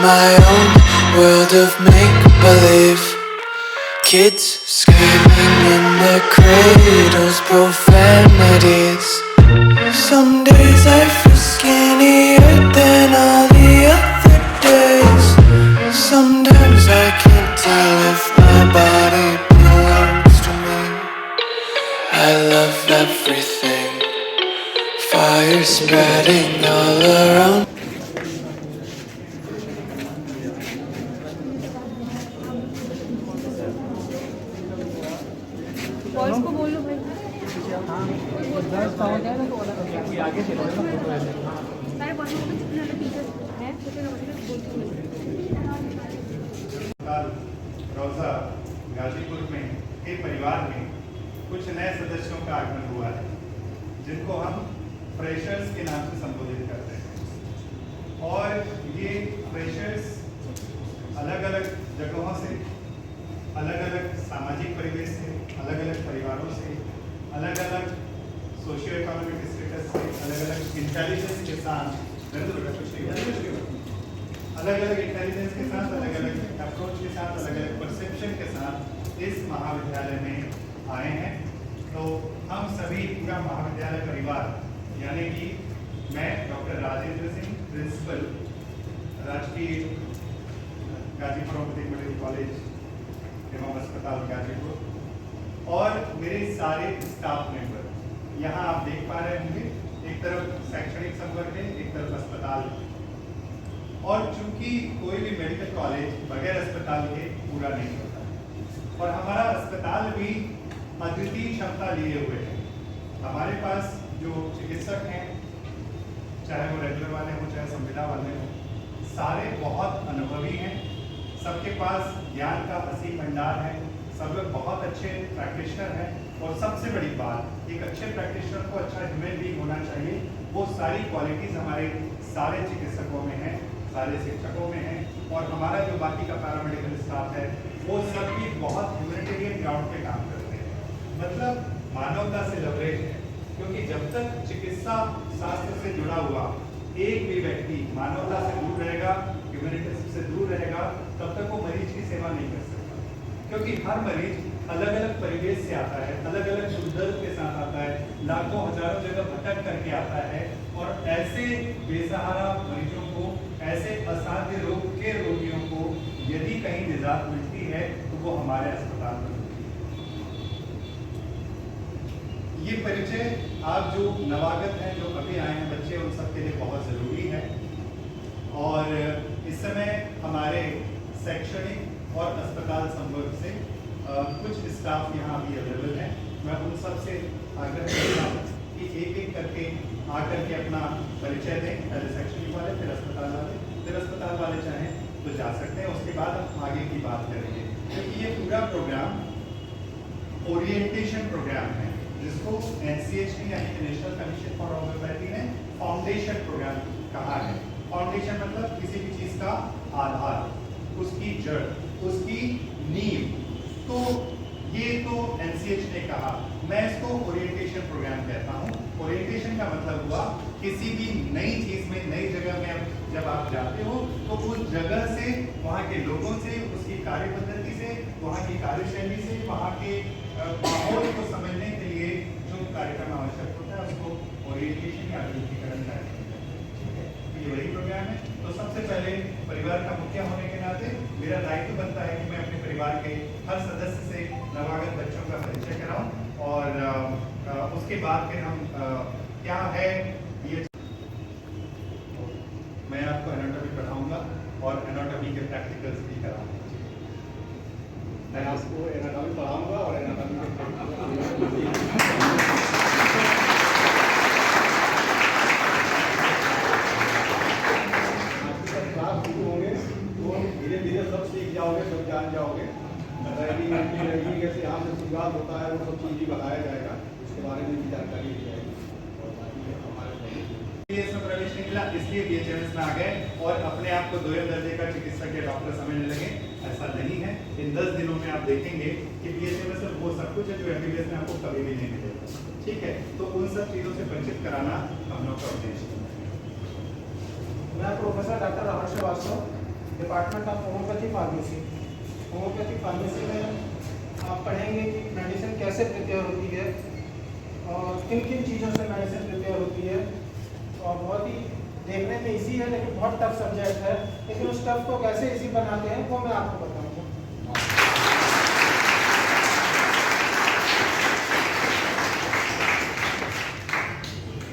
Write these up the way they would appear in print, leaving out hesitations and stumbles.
my own world of make-believe. Kids screaming in their cradles, profanities. Some days I feel skinnier than all the other days. Sometimes I can't tell if my body belongs to me. I love everything, fire spreading all around. Boys को बोलो भाई। आगे चलो ना photo लेने। सारे boys को जितने वाले टीचर हैं छोटे छोटे रौजा गाजीपुर में के परिवार में कुछ नए सदस्यों का आगमन हुआ है, जिनको हम फ्रेशर्स के नाम से संबोधित करते हैं। और ये फ्रेशर्स अलग अलग जगहों से, अलग अलग सामाजिक परिवेश से, अलग अलग परिवारों से, अलग अलग सोशियो इकोनॉमिक स्टेटस से, अलग अलग इंटेलिजेंस के साथ, अलग अलग इंटेलिजेंस के साथ, अलग अलग अप्रोच के साथ, अलग अलग परसेप्शन के साथ इस महाविद्यालय में आए हैं। तो हम सभी पूरा महाविद्यालय परिवार, यानी कि मैं डॉक्टर राजेंद्र सिंह, प्रिंसिपल राजकीय गाजीपुर मेडिकल कॉलेज एवं अस्पताल गाजीपुर, और मेरे सारे स्टाफ मेंबर यहाँ आप देख पा रहे होंगे। एक तरफ शैक्षणिक संवर्ग है, एक तरफ अस्पताल। और चूंकि कोई भी मेडिकल कॉलेज बगैर अस्पताल के पूरा नहीं होता, और हमारा अस्पताल भी अद्वितीय क्षमता लिए हुए है। हमारे पास जो चिकित्सक हैं, चाहे वो रेगुलर वाले हों चाहे संविदा वाले हों, सारे बहुत अनुभवी हैं। सबके पास ज्ञान का असीम भंडार है। सब लोग बहुत अच्छे प्रैक्टिशनर हैं। और सबसे बड़ी बात, एक अच्छे प्रैक्टिशनर को अच्छा ह्यूमन बीइंग होना चाहिए। वो सारी क्वालिटीज हमारे सारे चिकित्सकों में हैं, सारे शिक्षकों में हैं। और हमारा जो बाकी का पैरामेडिकल स्टाफ है, वो सब भी बहुत ह्यूमैनिटेरियन ग्राउंड पे काम करते हैं। मतलब मानवता से लवरेज है, क्योंकि जब तक चिकित्सा शास्त्र से जुड़ा हुआ एक भी व्यक्ति मानवता से दूर रहेगा, ह्यूमैनिटी से दूर रहेगा, तब तक वो मरीज की सेवा नहीं कर सकता। क्योंकि हर मरीज अलग अलग परिवेश से आता है, अलग अलग दुख दर्द के साथ आता है, लाखों हजारों जगह भटक करके आता है। और ऐसे बेसहारा मरीजों को, ऐसे असाध्य रोग के रोगियों को यदि कहीं निजात मिलती है तो वो हमारे अस्पताल में मिलती है। ये परिचय आप जो नवागत हैं, जो अभी आए हैं बच्चे, उन सबके लिए बहुत जरूरी है। और इस समय हमारे शैक्षणिक और अस्पताल संवर्ग से कुछ स्टाफ यहाँ भी अवेलेबल हैं। मैं उन सब से आग्रह करता हूँ कि एक एक करके आकर के अपना परिचय दें। पहले शैक्षणिक वाले, फिर अस्पताल वाले, फिर अस्पताल वाले चाहें तो जा सकते हैं। उसके बाद हम आगे की बात करेंगे, क्योंकि ये पूरा प्रोग्राम ओरिएंटेशन प्रोग्राम है, जिसको NCHT यानी नेशनल कमीशन फॉर होम्योपैथी ने फाउंडेशन प्रोग्राम कहा है। फाउंडेशन मतलब किसी भी चीज का आधार, उसकी जड़, उसकी नींव। तो ये तो NCH ने कहा, मैं इसको ओरिएंटेशन प्रोग्राम कहता हूँ। ओरिएंटेशन का मतलब हुआ किसी भी नई चीज में, नई जगह में जब आप जाते हो तो उस जगह से, वहाँ के लोगों से, उसकी कार्य पद्धति से, वहाँ की कार्यशैली से, वहाँ के माहौल को समझने के लिए जो कार्यक्रम आवश्यक होता है, उसको ओरिएंटेशन या अभिमुखीकरण कार्यक्रम कहते हैं। तो ये वही प्रोग्राम है। तो सबसे पहले परिवार का मुखिया होने के नाते मेरा दायित्व बनता है कि मैं अपने परिवार के हर सदस्य से नवागत बच्चों का परिचय कराऊं, और उसके बाद फिर हम क्या है ये, मैं आपको एनाटॉमी पढ़ाऊंगा और एनाटॉमी के प्रैक्टिकल्स भी कराऊंगा। मैं आपको एनाटॉमी पढ़ाऊंगा और एनाटॉमी के धीरे धीरे सब सीख जाओगे, सब जान जाओगे। कैसे यहाँ से शुरुआत होता है, वो सब चीज़ भी बताया जाएगा, उसके बारे में भी जानकारी दी जाएगी। और बाकी हमारे इसमें प्रवेश नहीं मिला, इसलिए BHMS में आ गए और अपने आप को 2 दर्जे का चिकित्सक या डॉक्टर समझने लगे। ऐसा नहीं है। इन 10 दिनों में आप देखेंगे कि BHMS में वो सब कुछ है जो MBBS में आपको कभी भी नहीं मिलेगा। ठीक है, तो उन सब चीज़ों से परिचित कराना हम लोग का उद्देश्य है। मैं professor doctor Rahul Shrivastava, department of homoeopathy pharmacy. Homoeopathy pharmacy में आप पढ़ेंगे कि मेडिसिन कैसे प्रिपेयर होती है और किन किन चीज़ों से मेडिसिन प्रिपेयर होती है। और बहुत ही देखने में इजी है लेकिन बहुत टफ सब्जेक्ट है, लेकिन उस टफ को कैसे इजी बनाते हैं वो मैं आपको बताऊंगा।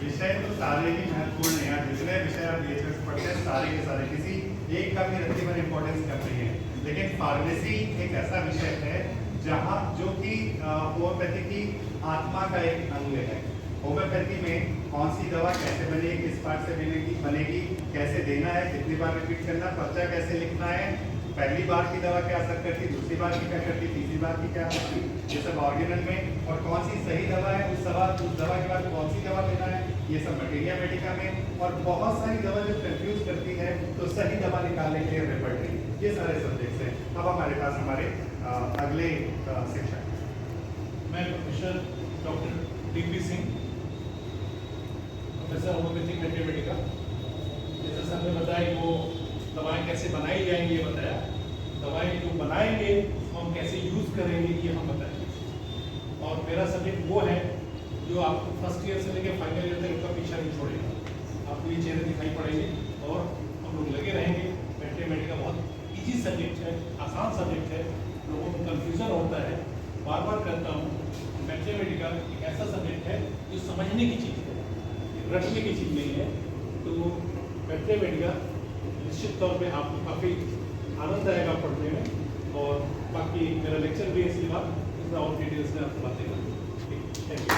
विषय तो सारे ही महत्वपूर्ण हैं यार, जितने विषय आप बीएचएस पढ़ते हैं सारे के सारे किसी एक का भी रत्ती भर इंपॉर्टेंस कम नहीं है, लेकिन फार्मेसी एक ऐसा विषय है जहाँ जो कि होम्योपैथी की आत्मा का एक अंग है। होम्योपैथी में कौन सी दवा कैसे बनेगी, किस पार्ट से बनेगी, कैसे देना है, कितनी बार रिपीट करना, पर्चा कैसे लिखना है, पहली बार की दवा क्या असर करती, दूसरी बार की क्या करती, तीसरी बार की क्या करती, ये सब ऑर्गेनल में, और कौन सी सही दवा है, उस दवा के बाद कौन सी दवा लेना है, ये सब मटेरिया मेडिका में। और बहुत सारी दवा जब कंफ्यूज करती है तो सही दवा निकालने के लिए रेपर्टरी, ये सारे सब्जेक्ट्स हैं। अब हमारे पास हमारे अगले शिक्षक, मैं professor doctor D P. Singh, professor homoeopathic मैथमेटिका। जैसा सर ने बताया कि वो दवाएं कैसे बनाई जाएंगी ये बताया, दवाएं जो बनाएंगे हम कैसे यूज़ करेंगे ये हम बताएंगे। और मेरा सब्जेक्ट वो है जो आपको फर्स्ट ईयर से लेकर फाइनल ईयर तक उसका पीछा नहीं छोड़ेगा। आपको ये चेहरे दिखाई पड़ेंगे और हम लोग लगे रहेंगे। मैथमेटिका बहुत ईजी सब्जेक्ट है, आसान सब्जेक्ट है, लोगों को कन्फ्यूज़न होता है। बार बार कहता हूँ मैथमेटिका एक ऐसा सब्जेक्ट है जो समझने की चीज़ है, रटने की चीज़ नहीं है। तो मैथमेटिका निश्चित तौर पे आपको काफ़ी आनंद आएगा पढ़ने में। और बाकी मेरा लेक्चर भी है, इसके बाद इसमें और डिटेल्स में आपको बातें करूँगा। Thank you.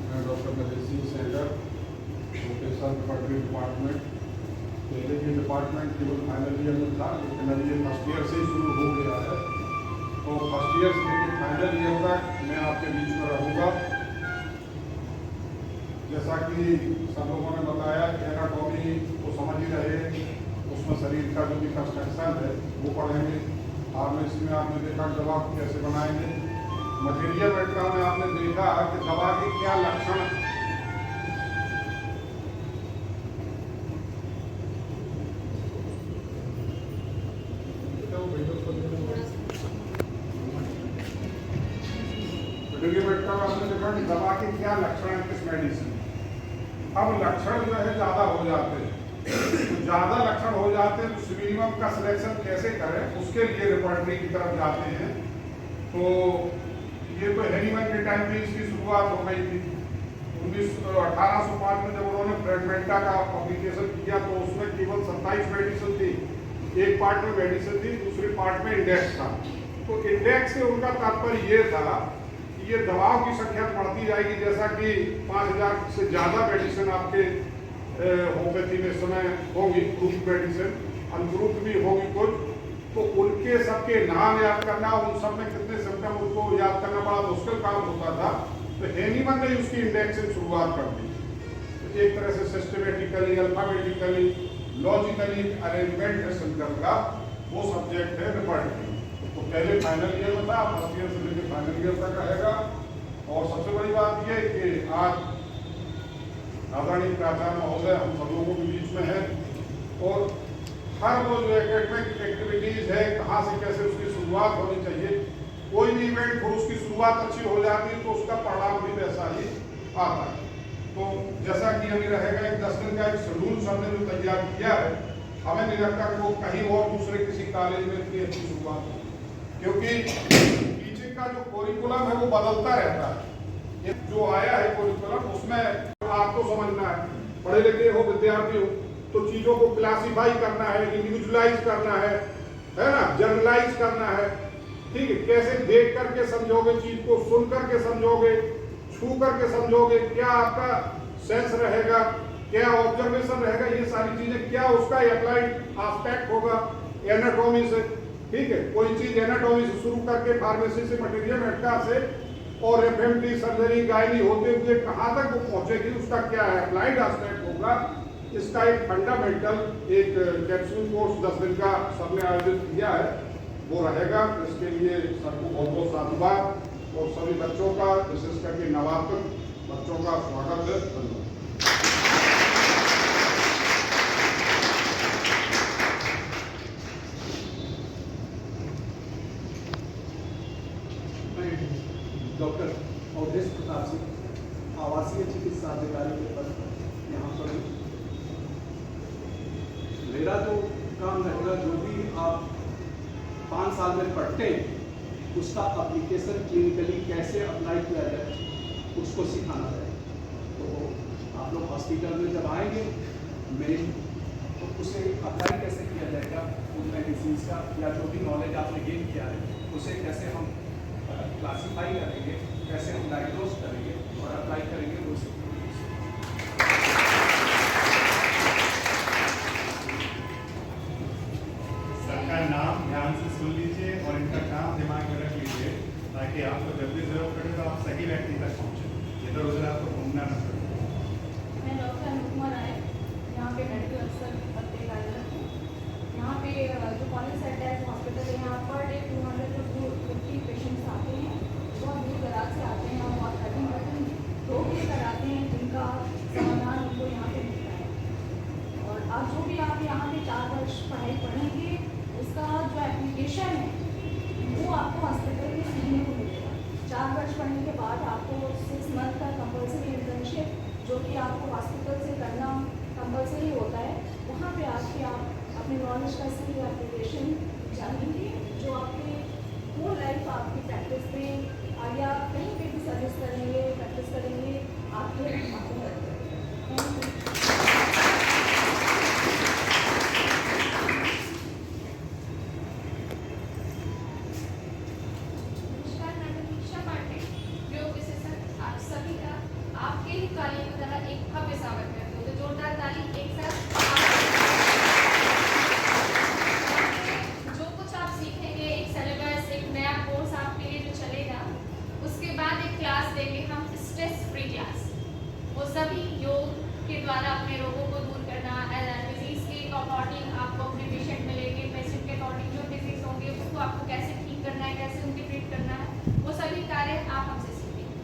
मैं doctor Mahesh Singh Sahgar, professor repertory department. पहले ये डिपार्टमेंट केवल फाइनल ईयर में था, लेकिन अब ये फर्स्ट ईयर से ही शुरू हो गया है। तो फर्स्ट ईयर से लेकर फाइनल ईयर तक मैं आपके बीच में रहूँगा। जैसा कि सब लोगों ने बताया, एनाटॉमी को समझ ही रहे, उसमें शरीर का जो भी कंस्ट्रक्शन है वो पढ़ेंगे। फार्मेसी में आपने देखा दवा को कैसे बनाएंगे। मटेरियल मेडिका में आपने देखा कि दवा के क्या लक्षण, आपने देखा कि दवा के क्या लक्षण है किस मेडिसिन। अब लक्षण जो है ज़्यादा हो जाते हैं, तो ज़्यादा लक्षण हो जाते हैं तो सिविलियम का सिलेक्शन कैसे करें उसके लिए रिपर्टरी की तरफ जाते हैं। तो ये तो हैनीमैन के टाइम में इसकी शुरुआत हो गई थी। 1805 में जब उन्होंने फ्रेगमेंटा का पब्लिकेशन किया तो उसमें केवल 27 मेडिसिन थी। एक पार्ट में मेडिसिन थी, दूसरे पार्ट में इंडेक्स था। तो इंडेक्स से उनका तात्पर्य ये था कि ये दवाओं की संख्या बढ़ती जाएगी, जैसा कि 5000 से ज़्यादा मेडिसिन आपके होम्योपैथी में समय होगी, ग्रुप मेडिसिन, अनग्रुप भी होगी कुछ, तो उनके सबके नाम याद करना, उन सब में कितने सिम्टम उनको याद करना बड़ा मुश्किल काम होता था। तो हैनीमैन ने उसकी इंडेक्स से शुरुआत कर दी। तो एक तरह से सिस्टमेटिकली, अल्फाबेटिकली, लॉजिकली अरेंजमेंट है सिम्टम का, वो सब्जेक्ट है रिपर्टरी। तो पहले फाइनल ईयर में था, फर्स्ट ईयर से लेकर फाइनल ईयर तक रहेगा। और सबसे बड़ी बात यह कि आज आदरणीय प्राचार्य महोदय हम सब लोगों के बीच में है, और हर वो जो एकेडमिक एक्टिविटीज़ है कहाँ से कैसे उसकी शुरुआत होनी चाहिए। कोई भी इवेंट हो उसकी शुरुआत अच्छी हो जाती है तो उसका परिणाम भी वैसा ही आता है। तो जैसा कि अभी रहेगा एक 10 दिन का एक शेड्यूल हमने जो तैयार किया है, हमें नहीं लगता कि वो कहीं और दूसरे किसी कॉलेज में इतनी अच्छी शुरुआत हो, क्योंकि टीचिंग का जो कोरिकुलम है वो बदलता रहता है। ये जो आया है कोरिकुलम उसमें आपको समझना है, पढ़े लिखे हो विद्यार्थी हो तो चीज़ों को क्लासीफाई करना है, इंडिविजुअलाइज करना है ना, जनरलाइज करना है। ठीक है, कैसे देख करके समझोगे चीज को, सुन करके समझोगे, छू करके समझोगे, क्या आपका सेंस रहेगा, क्या ऑब्जर्वेशन रहेगा, ये सारी चीजें, क्या उसका अप्लाइड एस्पेक्ट होगा एनाटॉमी से। ठीक है, कोई चीज एनाटॉमी से शुरू करके फार्मेसी से, मटेरियल मेडिका से और एफएमटी, सर्जरी, गायनी होते हुए कहाँ तक वो पहुंचेगी, उसका क्या अप्लाइड एस्पेक्ट होगा, इसका एक फंडामेंटल एक कैप्सूल कोर्स 10 दिन का सबने आयोजित किया है, वो रहेगा। इसके लिए सबको बहुत बहुत साधुवाद, और सभी बच्चों का विशेष करके नवात्मक बच्चों का स्वागत है। धन्यवाद। डॉक्टर अवधेश प्रताप सिंह, आवासीय चिकित्सा अधिकारी के पद पर यहाँ पर हूँ। मेरा तो काम रहेगा, जो भी आप 5 साल में पढ़ते हैं उसका एप्लीकेशन क्लिनिकली कैसे अप्लाई किया जाए उसको सिखाना है। तो आप लोग हॉस्पिटल में जब आएंगे मेन, तो उसे अप्लाई कैसे किया जाएगा, उन मेडिसिन का या जो भी नॉलेज आपने गेन किया है उसे कैसे हम क्लासीफाई करेंगे, कैसे हम डायग्नोज करेंगे और अप्लाई करेंगे वो सबका नाम ध्यान से सुन लीजिए और इनका काम दिमाग में रख लीजिए, ताकि आपको जब भी जरूरत पड़े तो आप सही व्यक्ति तक पहुँचे, इधर उधर आपको घूमना न पड़े। मैं डॉक्टर अनुपमा राय, यहाँ पे मेडिकल अफसर पद पे कार्यरत हूँ। यहाँ पे जो कॉलेज अटैच हॉस्पिटल है, यहाँ पर 200 to 250 पेशेंट्स आते हैं, बहुत दूर दराज से आते हैं और बहुत कठिन रोग भी कराते हैं, जिनका समाधान उनको यहाँ पे मिलता है। और आप जो भी आप यहाँ पे 4 वर्ष पढ़ाई पढ़ेंगे, उसका जो एप्लीकेशन है वो आपको हॉस्पिटल में सीखने को मिलेगा। 4 वर्ष पढ़ने के बाद आपको 6 मंथ का कंपल्सरी इंटर्नशिप, जो कि आपको हॉस्पिटल से करना कंपल्सरी होता है, वहाँ पे आके आप अपने नॉलेज का सही एप्लीकेशन जानेंगे, जो आपके पूरी लाइफ आपकी प्रैक्टिस में आगे आप कहीं पे भी सर्विस करेंगे, प्रैक्टिस करेंगे, आपके नमस्कार, मैं दीक्षा पांडे, योग विशेषज्ञ। आप सभी का आपके ही कार्य की तरह एक भव्य स्वागत करते हो। तो जोरदार ताली एक साथ। जो कुछ आप सीखेंगे, एक सिलेबस, एक नया कोर्स आपके लिए जो चलेगा, उसके बाद एक क्लास देंगे हम, स्ट्रेस फ्री क्लास। वो सभी योग के द्वारा अपने रोगों को दूर करना, डिजीज के अकॉर्डिंग आपको अपने पेशेंट मिलेंगे, पेशेंट के अकॉर्डिंग जो डिजीज होंगे उसको आपको कैसे ठीक करना है, कैसे उनकी ट्रीट करना है, वो सभी कार्य आप हमसे सीखेंगे।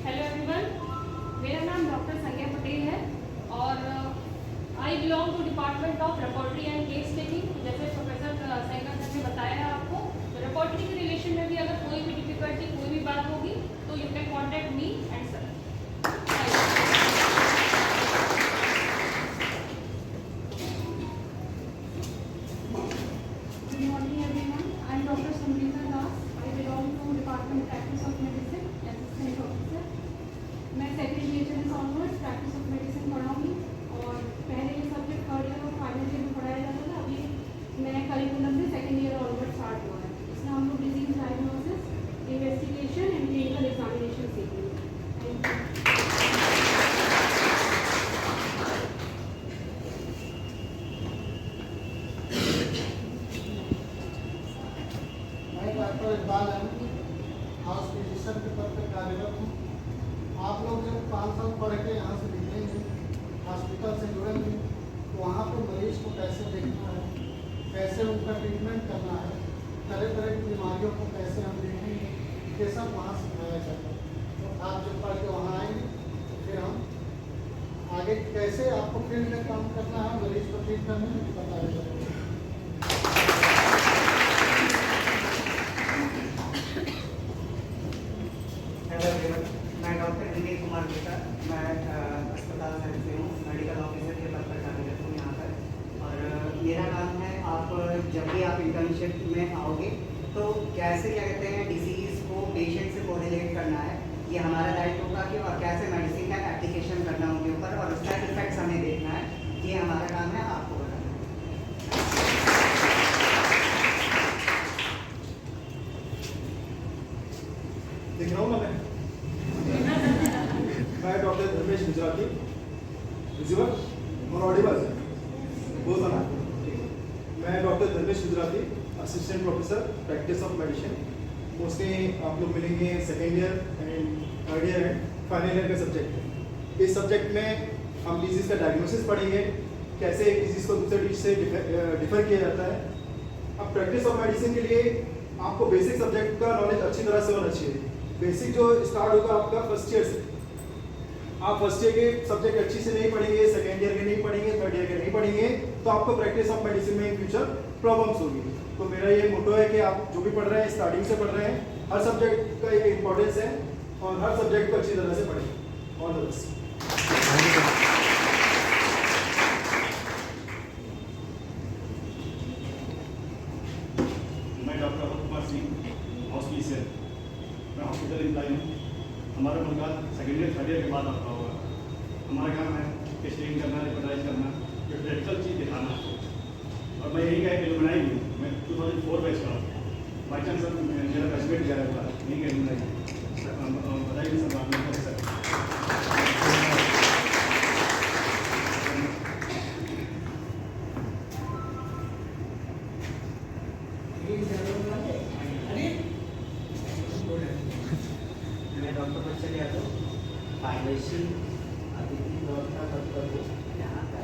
हेलो एवरीवन, मेरा नाम डॉक्टर संज्ञा पटेल है और I belong to department of repertory and case taking. जैसे प्रोफेसर सैगल सर ने बताया है आपको, तो रिपोर्टरी के रिलेशन में भी अगर कोई भी डिफिकल्टी, कोई भी बात होगी तो you can contact me and sir. Good morning everyone, I am doctor Sangeeta Das. I belong to department practice of medicine, assistant professor. मैं सेकेंड ईयर से ऑनवर्ड्स प्रैक्टिस ऑफ मेडिसिन पढ़ाऊँगी और पहले ये सब्जेक्ट 3rd ईयर और फाइनल ईयर में पढ़ाया जाता था। अभी नया करिकुलम भी 2nd ईयर ऑनवर्ड स्टार्ट हुआ है। इसमें हम लोग disease diagnosis, investigation and clinical examination सीखेंगे। Thank you. मैं doctor Iqbal Ahmad, house physician के पद पर कार्यरत हूँ। आप लोग जब 5 साल पढ़ के यहाँ से निकलेंगे, हॉस्पिटल से जुड़ेंगे, तो वहाँ पर मरीज को कैसे देखना है, कैसे उनका ट्रीटमेंट करना है, तरह तरह की बीमारियों को कैसे हम देखेंगे, ये सब वहाँ सिखाया जाता है। तो आप जब पढ़ के वहाँ आएंगे तो फिर हम आगे कैसे आपको फील्ड में काम करना है, मरीज को ट्रीट करने में बताया जाएगा। हेलो एवरीवन, मैं डॉक्टर विनय कुमार गुप्ता, मैं अस्पताल से हूँ, मेडिकल ऑफिसर के पद पर कार्यरत हूँ यहाँ पर। और मेरा काम है, आप जब भी आप इंटर्नशिप में आओगे तो कैसे क्या कहते हैं डिसीज़ को पेशेंट से कोरिलेट करना है, ये हमारा दायित्व होगा कि और कैसे मेडिसिन का एप्लीकेशन करना उनके ऊपर और उसका इफेक्ट्स हमें देखना है, ये हमारा काम है आपको बताना। दिख रहा हूँ मैं डॉक्टर धर्मेश गुजराती, विजिबल और ऑडिबल बोल ना। मैं doctor Dharmesh Gujarati, assistant professor practice of medicine. Mostly आप लोग मिलेंगे 2nd year and 3rd year and final year का सब्जेक्ट। इस सब्जेक्ट में हम डिजीज़ का डायग्नोसिस पढ़ेंगे, कैसे एक डिजीज़ को दूसरे डिजीज से डिफर किया जाता है, अब प्रैक्टिस ऑफ मेडिसिन के लिए आपको बेसिक सब्जेक्ट का नॉलेज अच्छी तरह से होना चाहिए। बेसिक जो स्टार्ट होगा आपका फर्स्ट ईयर से। आप फर्स्ट ईयर के सब्जेक्ट अच्छी से नहीं पढ़ेंगे, सेकेंड ईयर के नहीं पढ़ेंगे, थर्ड ईयर के नहीं पढ़ेंगे, तो आपको प्रैक्टिस ऑफ मेडिसिन में इन फ्यूचर प्रॉब्लम्स होगी। तो मेरा ये मोटो है कि आप जो भी पढ़ रहे हैं स्टार्टिंग से पढ़ रहे हैं, हर सब्जेक्ट का एक इम्पोर्टेंस है और हर सब्जेक्ट को अच्छी तरह से पढ़ें। All the best. मैं डॉक्टर अरुण कुमार सिंह हॉस्पिटल से, मैं हॉस्पिटल एम्प्लॉय हूँ। हमारा मुलाकात सेकेंड ईयर थर्ड ईयर के बाद आपका होगा। हमारा काम है टेस्टिंग करना, रिपोर्टाइज करना, जो प्रैक्टिकल चीज़ दिखाना। और मैं यही कह एलुमनाई हूँ, मैं 2004 बैच का हूँ। बाई चांस सर मेरा बैचमेट गया था, नहीं कह एलुमनाई बताइए सर बात में सर। मैं डॉक्टर बच्चन यादव, फार्मेसी अतिथि व्यवस्था दफ्तर को यहाँ का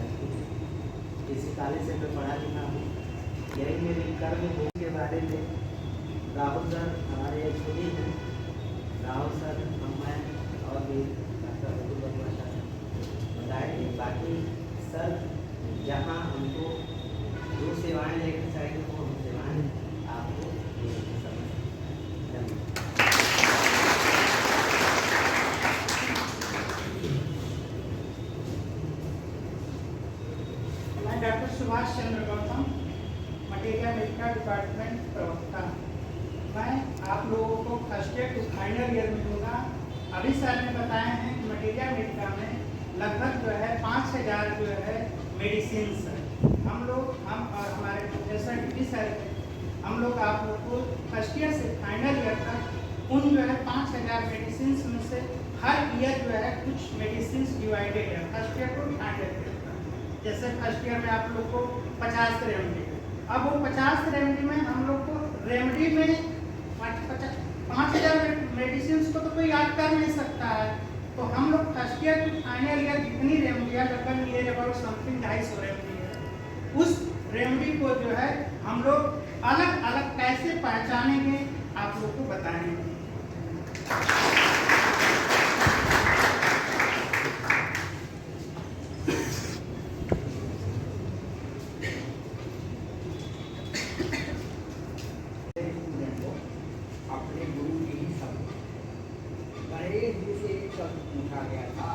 इसी कॉलेज से मैं पढ़ा लिखा हूँ। यही मेरे कर्म भूमि के बारे में राहुल सर हमारे एक्चुअली हैं। राहुल सर, मैं और भी डॉक्टर अब्दुल बर्मा सर बताएंगे। बाकी सर जहाँ हमको जो सेवाएँ लेकर चाहिए वो हम सेवाएँ आपको मैं doctor Subhash Chandra Gautam, materia medical department प्रवक्ता। मैं आप लोगों को first year to final year में दूंगा। अभी सर ने बताए हैं कि मटेरिया मेडिका में लगभग जो है 5000 जो है मेडिसिन है। हम और हमारे प्रोफेसर डी सर, हम लोग आप लोग को फर्स्ट ईयर से फाइनल ईयर तक उन जो है 5000 मेडिसिन में से हर ईयर जो है कुछ मेडिसिन डिवाइडेड है first year to final year. जैसे फर्स्ट ईयर में आप लोग को 50 रेमडी, अब वो 50 रेमडी में हम लोग को रेमडी में 5000 मेडिसिन को तो कोई याद कर नहीं सकता है। तो हम लोग first year to final year जितनी रेमडी है, लगभग नियर अबाउट समथिंग 250 रेमडी है। उस रेमडी को जो है हम लोग अलग अलग कैसे पहचानेंगे आप लोग को बताएंगे। अपने गुरु की ही सब गणेश जी से एक शब्द पूछा गया था,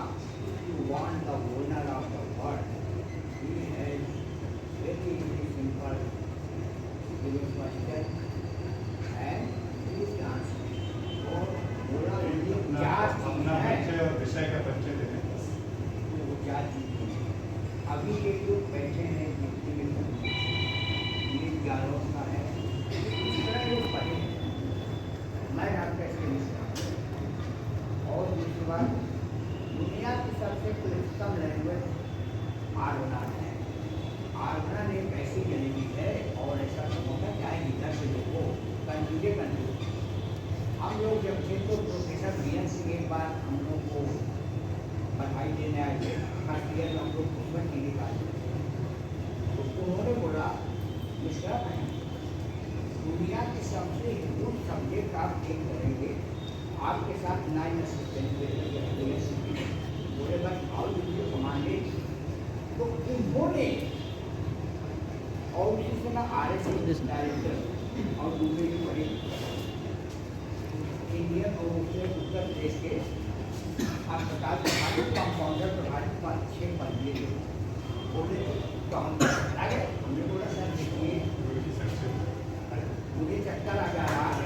you want the owner of the world, he has very simple given question and please answer. और बोला ये क्या अपना है, परिचय और विषय का परिचय दे दें। वो क्या चीज है। अभी ये जो बैठे हैं ये 11 का है, इस तरह लोग पढ़े। मैं डॉक्टर से और दूसरी बात, दुनिया की सबसे क्लिष्टतम लैंग्वेज आर्गना है। आर्गना ने एक ऐसी जलेबी है और ऐसा तो होता क्या है इधर से लोगों कंफ्यूज। हम लोग जब थे तो प्रोफेसर वीएन सिंह एक बार हम लोग को बधाई देने आए थे। फर्स्ट ईयर में हम लोग उसमें टी निकाले तो उन्होंने बोला मिस्टर दुनिया के सबसे हिंदू सब्जेक्ट आप एक करेंगे, आपके साथ 9 असिस्टेंट बोले बस और वीडियो कमांडे तो उन्होंने और उसी समय RS डायरेक्टर और दूसरे भी बड़े इंडियन और उत्तर प्रदेश के अस्पताल प्रभावित कंपाउंडर प्रभावित 6 बंदे बोले तो हम आगे हमने बोला सर देखिए मुझे चक्कर आ जा रहा है।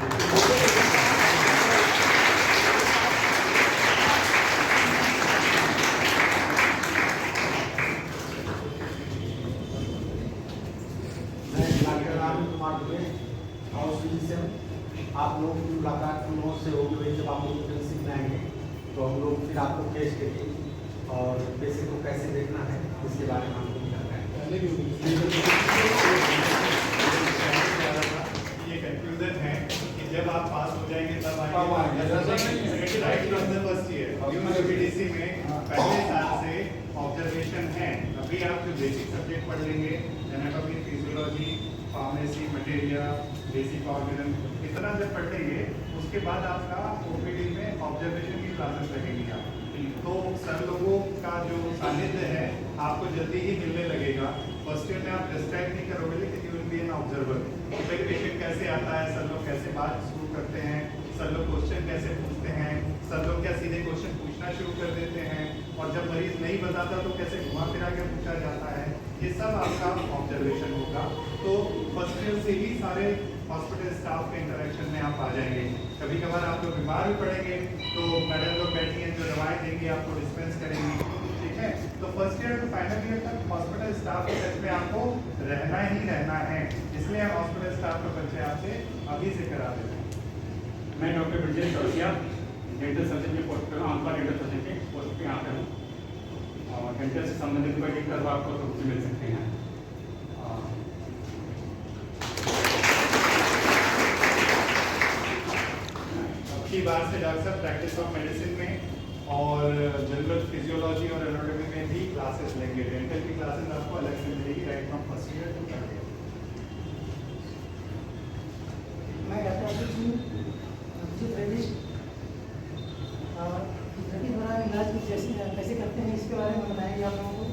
मैं doctor Ram Kumar Dubey house physician. आप लोगों की मुलाकात हम लोगों से होगी वही जब आप लोग इंटर्नशिप में आएंगे तो हम लोग फिर आपको केस के और पेशेंट को कैसे देखना है इसके बारे में आपको ये कंफ्यूजन है कि जब आप पास हो जाएंगे तब यूनिवर्सिटी में पहले साल से ऑब्जर्वेशन है। अभी आप जो बेसिक सब्जेक्ट पढ़ लेंगे anatomy, physiology, pharmacy materia, basic organon, इतना जब पढ़ेंगे उसके बाद आपका ओपीडी में ऑब्जर्वेशन की क्लासेस लगेंगी आप, तो सर लोगों का जो सानिध्य है आपको जल्दी ही मिलने लगेगा। फर्स्ट ईयर में आप डिस्ट्रैक्ट नहीं करोगे, लेकिन you will be an observer. फिर पेशेंट कैसे आता है, सर लोग कैसे बात शुरू करते हैं, सर लोग क्वेश्चन कैसे पूछते हैं, सर लोग क्या सीधे क्वेश्चन पूछना शुरू कर देते हैं, और जब मरीज नहीं बताता तो कैसे घुमा फिरा के पूछा जाता है, ये सब आपका ऑब्जर्वेशन होगा। तो फर्स्ट ईयर से ही सारे हॉस्पिटल स्टाफ के इंटरेक्शन में आप आ जाएंगे। कभी कभार आप लोग बीमार भी पड़ेंगे तो मैडम लोग बैठी हैं जो दवाएं देंगी आपको डिस्पेंस करेंगी, ठीक है। तो first year to final year तक हॉस्पिटल स्टाफ के टच में आपको रहना ही रहना है, इसलिए हम हॉस्पिटल स्टाफ का परिचय आपसे अभी से करा देते हैं। मैं doctor Brajesh Chaurasia dental surgeon के पोस्ट पर, आंखा डेंटल सर्जन के पोस्ट पे यहाँ पे हूँ, और डेंटल से संबंधित कोई दिक्कत आपको तो मुझसे मिल सकते हैं। की बार से डॉक्टर साहब प्रैक्टिस ऑफ मेडिसिन में और जनरल फिजियोलॉजी और एनाटॉमी में भी क्लासेस लेंगे। डेंटल की क्लासेस आपको अलग से मिलेगी right from first year to third year. मैं डॉक्टर अभिजीत रेड्डी और द्वारा इलाज कैसे करते हैं इसके बारे में बताएंगे आप लोगों को।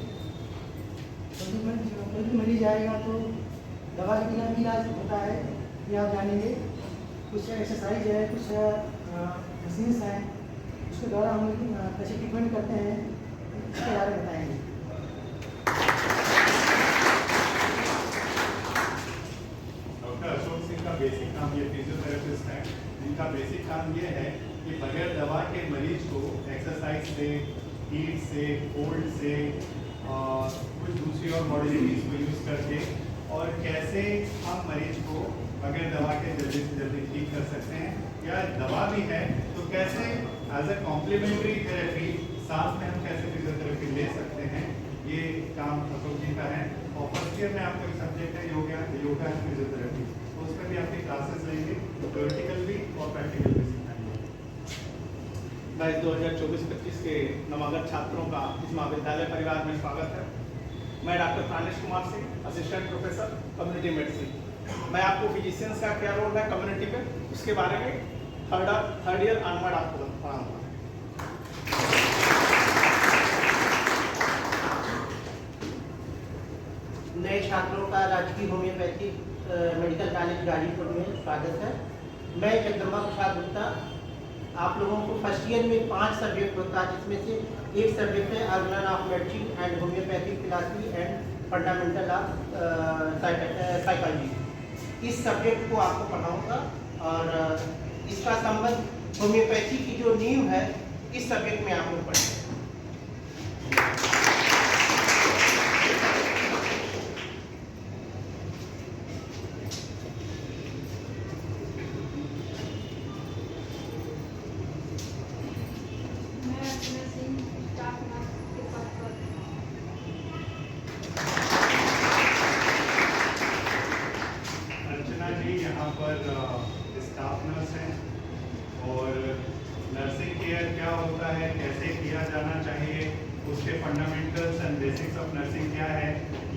कोई भी मरीज आएगा तो दवा के बिना भी इलाज होता है, ये आप जानेंगे। कुछ एक्सरसाइज है, कुछ मशीन्स हैं, उसके द्वारा हम लोग कैसे ट्रीटमेंट करते हैं इसके बारे में बताएंगे। डॉक्टर अशोक सिंह का बेसिक काम, ये फिजियोथेरेपिस्ट हैं, इनका बेसिक काम ये है कि बगैर दवा के मरीज को एक्सरसाइज से, हीट से, कोल्ड से, कुछ दूसरी और मॉडलिटीज को यूज़ करके और कैसे हम मरीज को बगैर दवा के जल्दी से जल्दी ठीक कर सकते हैं, या दवा भी है तो कैसे एज ए कॉम्प्लीमेंट्री थेरेपी साथ में हम कैसे फिजियोथेरेपी ले सकते हैं, ये काम अशोक जी का है। और फर्स्ट ईयर में आपको एक सब्जेक्ट है योगा एंड फिजियोथेरेपी, तो उसमें भी आपकी क्लासेस लेंगे, थ्योरेटिकल भी और प्रैक्टिकल भी सिखाएंगे। बैच 2024-25 के नवागत छात्रों का इस महाविद्यालय परिवार में स्वागत है। मैं doctor Pranesh Kumar Singh, assistant professor community medicine. मैं आपको फिजिशियंस का क्या रोल है कम्युनिटी में, उसके बारे में थर्ड ईयर ऑनवर्ड आपको पढ़ाऊंगा। नए छात्रों का राजकीय होम्योपैथी मेडिकल कॉलेज गाजीपुर में स्वागत है। मैं चंद्रमा प्रसाद गुप्ता। आप लोगों को फर्स्ट ईयर में 5 सब्जेक्ट होता है, जिसमें से एक सब्जेक्ट है organ of medicine and homeopathic philosophy and fundamental of psychology. इस सब्जेक्ट को आपको पढ़ाऊंगा और इसका संबंध होम्योपैथी की जो नींव है इस सब्जेक्ट में आप लोग पढ़ेंगे। स्टाफ नर्स हैं और नर्सिंग केयर क्या होता है, कैसे किया जाना चाहिए, उसके fundamentals and basics of nursing क्या है,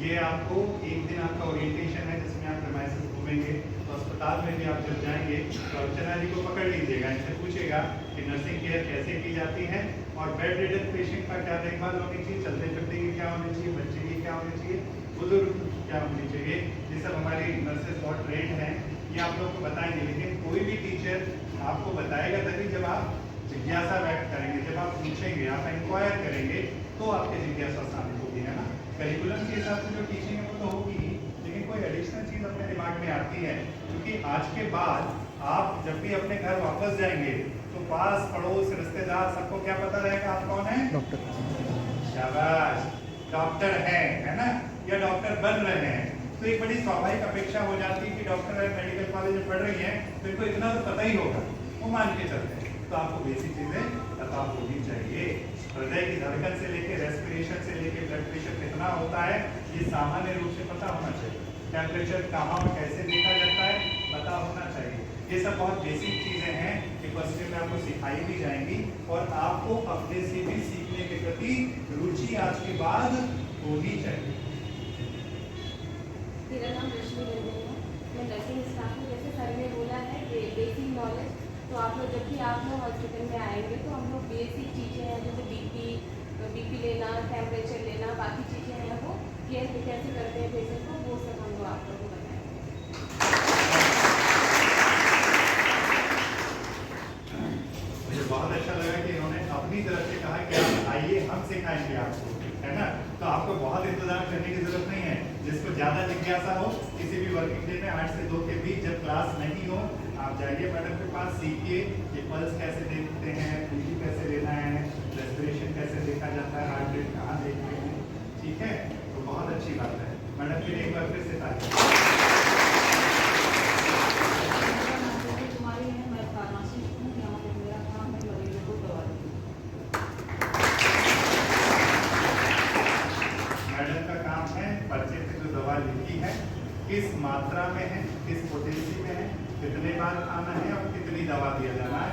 ये आपको एक दिन आपका ओरिएंटेशन है जिसमें आप प्रेमाइसेस घूमेंगे। तो अस्पताल में भी आप जब जाएंगे तो अर्चना जी को पकड़ लीजिएगा, इनसे पूछेगा कि नर्सिंग केयर कैसे की जाती है और बेड रिडन पेशेंट का क्या देखभाल होनी चाहिए, चलते फिरते की क्या होनी चाहिए, बच्चे की क्या होनी चाहिए, बुजुर्ग क्या होनी चाहिए। ये सब हमारी नर्सेज बहुत ट्रेंड हैं, ये आप लोग को बताएंगे। लेकिन कोई भी टीचर आपको बताएगा तभी जब आप जिज्ञासा व्यक्त करेंगे, जब आप पूछेंगे, आप इंक्वायर करेंगे तो आपकी जिज्ञासा शामिल होगी, है ना। करिकुलम के हिसाब से जो टीचिंग है वो तो होगी ही, लेकिन कोई एडिशनल चीज़ अपने दिमाग में आती है, क्योंकि आज के बाद आप जब भी अपने घर वापस जाएंगे तो पास पड़ोस रिश्तेदार सबको क्या पता रहेगा आप कौन है, डॉक्टर। शाबाश, डॉक्टर है ना, या डॉक्टर बन रहे हैं। तो एक बड़ी स्वाभाविक अपेक्षा हो जाती है कि डॉक्टर मेडिकल कॉलेज में पढ़ रही हैं तो इनको इतना तो पता ही होगा, वो मान के चलते हैं। तो आपको बेसिक चीज़ें पता होनी चाहिए। हृदय की धड़कन से लेके रेस्पिरेशन से लेके ब्लड प्रेशर कितना होता है ये सामान्य रूप से पता होना चाहिए। टेम्परेचर कहाँ और कैसे देखा जाता है पता होना चाहिए। ये सब बहुत बेसिक चीज़ें हैं कि फर्स्ट ईयर में आपको सिखाई भी जाएंगी और आपको अपने से भी सीखने के प्रति रुचि आज के बाद होनी चाहिए। मेरा नाम रश्मि है। सर ने बोला है बेसिक नॉलेज, तो आप लोग जब भी आप लोग हॉस्पिटल में आएंगे तो हम लोग बेसिक चीज़ें हैं जैसे बीपी लेना, टेम्परेचर लेना, बाकी चीज़ें हैं वो केयर कैसे करते हैं पेशेंट को, वो सब हम लोग आप लोग को बताएंगे। मुझे बहुत अच्छा लगा कि इन्होंने अपनी तरफ से कहा कि आप आइए हम सिखाएंगे आपको, है ना। तो आपको बहुत इंतजार करने की जरूरत नहीं है। जिसको ज़्यादा जिज्ञासा हो किसी भी वर्किंग डे में 8 से 2 के बीच जब क्लास नहीं हो, आप जाइए मैडम के पास, सीखिए कि पल्स कैसे देखते हैं, बीपी कैसे लेना है, रेस्पिरेशन कैसे देखा जाता है, हार्ट रेट कहाँ देखते हैं, ठीक है। तो बहुत अच्छी बात है मैडम, फिर एक बार फिर से तारीफ। तुम्हारी है, मैं फार्मासिस्ट हूँ, यहाँ पे मेरा काम है मरीजों को दवा देना। मैडम का काम है पर्चे पे जो दवा लिखी है किस मात्रा में है, किस पोटेंसी में है, कितने बार खाना है और कितनी दवा दिया जाना है।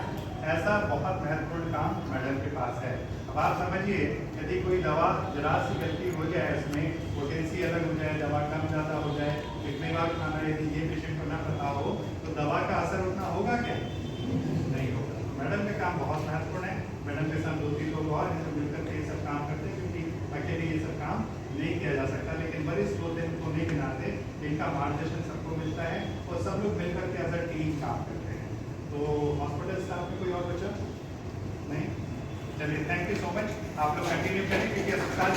ऐसा बहुत महत्वपूर्ण काम मैडम के पास है। अब आप समझिए, यदि कोई दवा जरा सी गलती हो जाए, उसमें पोटेंसी अलग हो जाए, दवा कम ज़्यादा हो जाए, कितने बार खाना, यदि ये पेशेंट को ना पता हो तो दवा का असर उतना होगा क्या? नहीं होगा। मैडम का काम बहुत महत्वपूर्ण है। मैडम के साथ 2-3 लोग और हैं जो मिलकर के ये सब काम करते हैं, क्योंकि अकेले ये सब काम नहीं किया जा सकता। लेकिन वरिष्ठ होते होने के नाते इनका मार्गदर्शन सबको मिलता है और सब लोग मिलकर के एज अ टीम काम करते हैं। तो हॉस्पिटल स्टाफ में कोई और बचा नहीं? चलिए, थैंक यू सो मच। आप लोग कंटिन्यू करें क्योंकि अस्पताल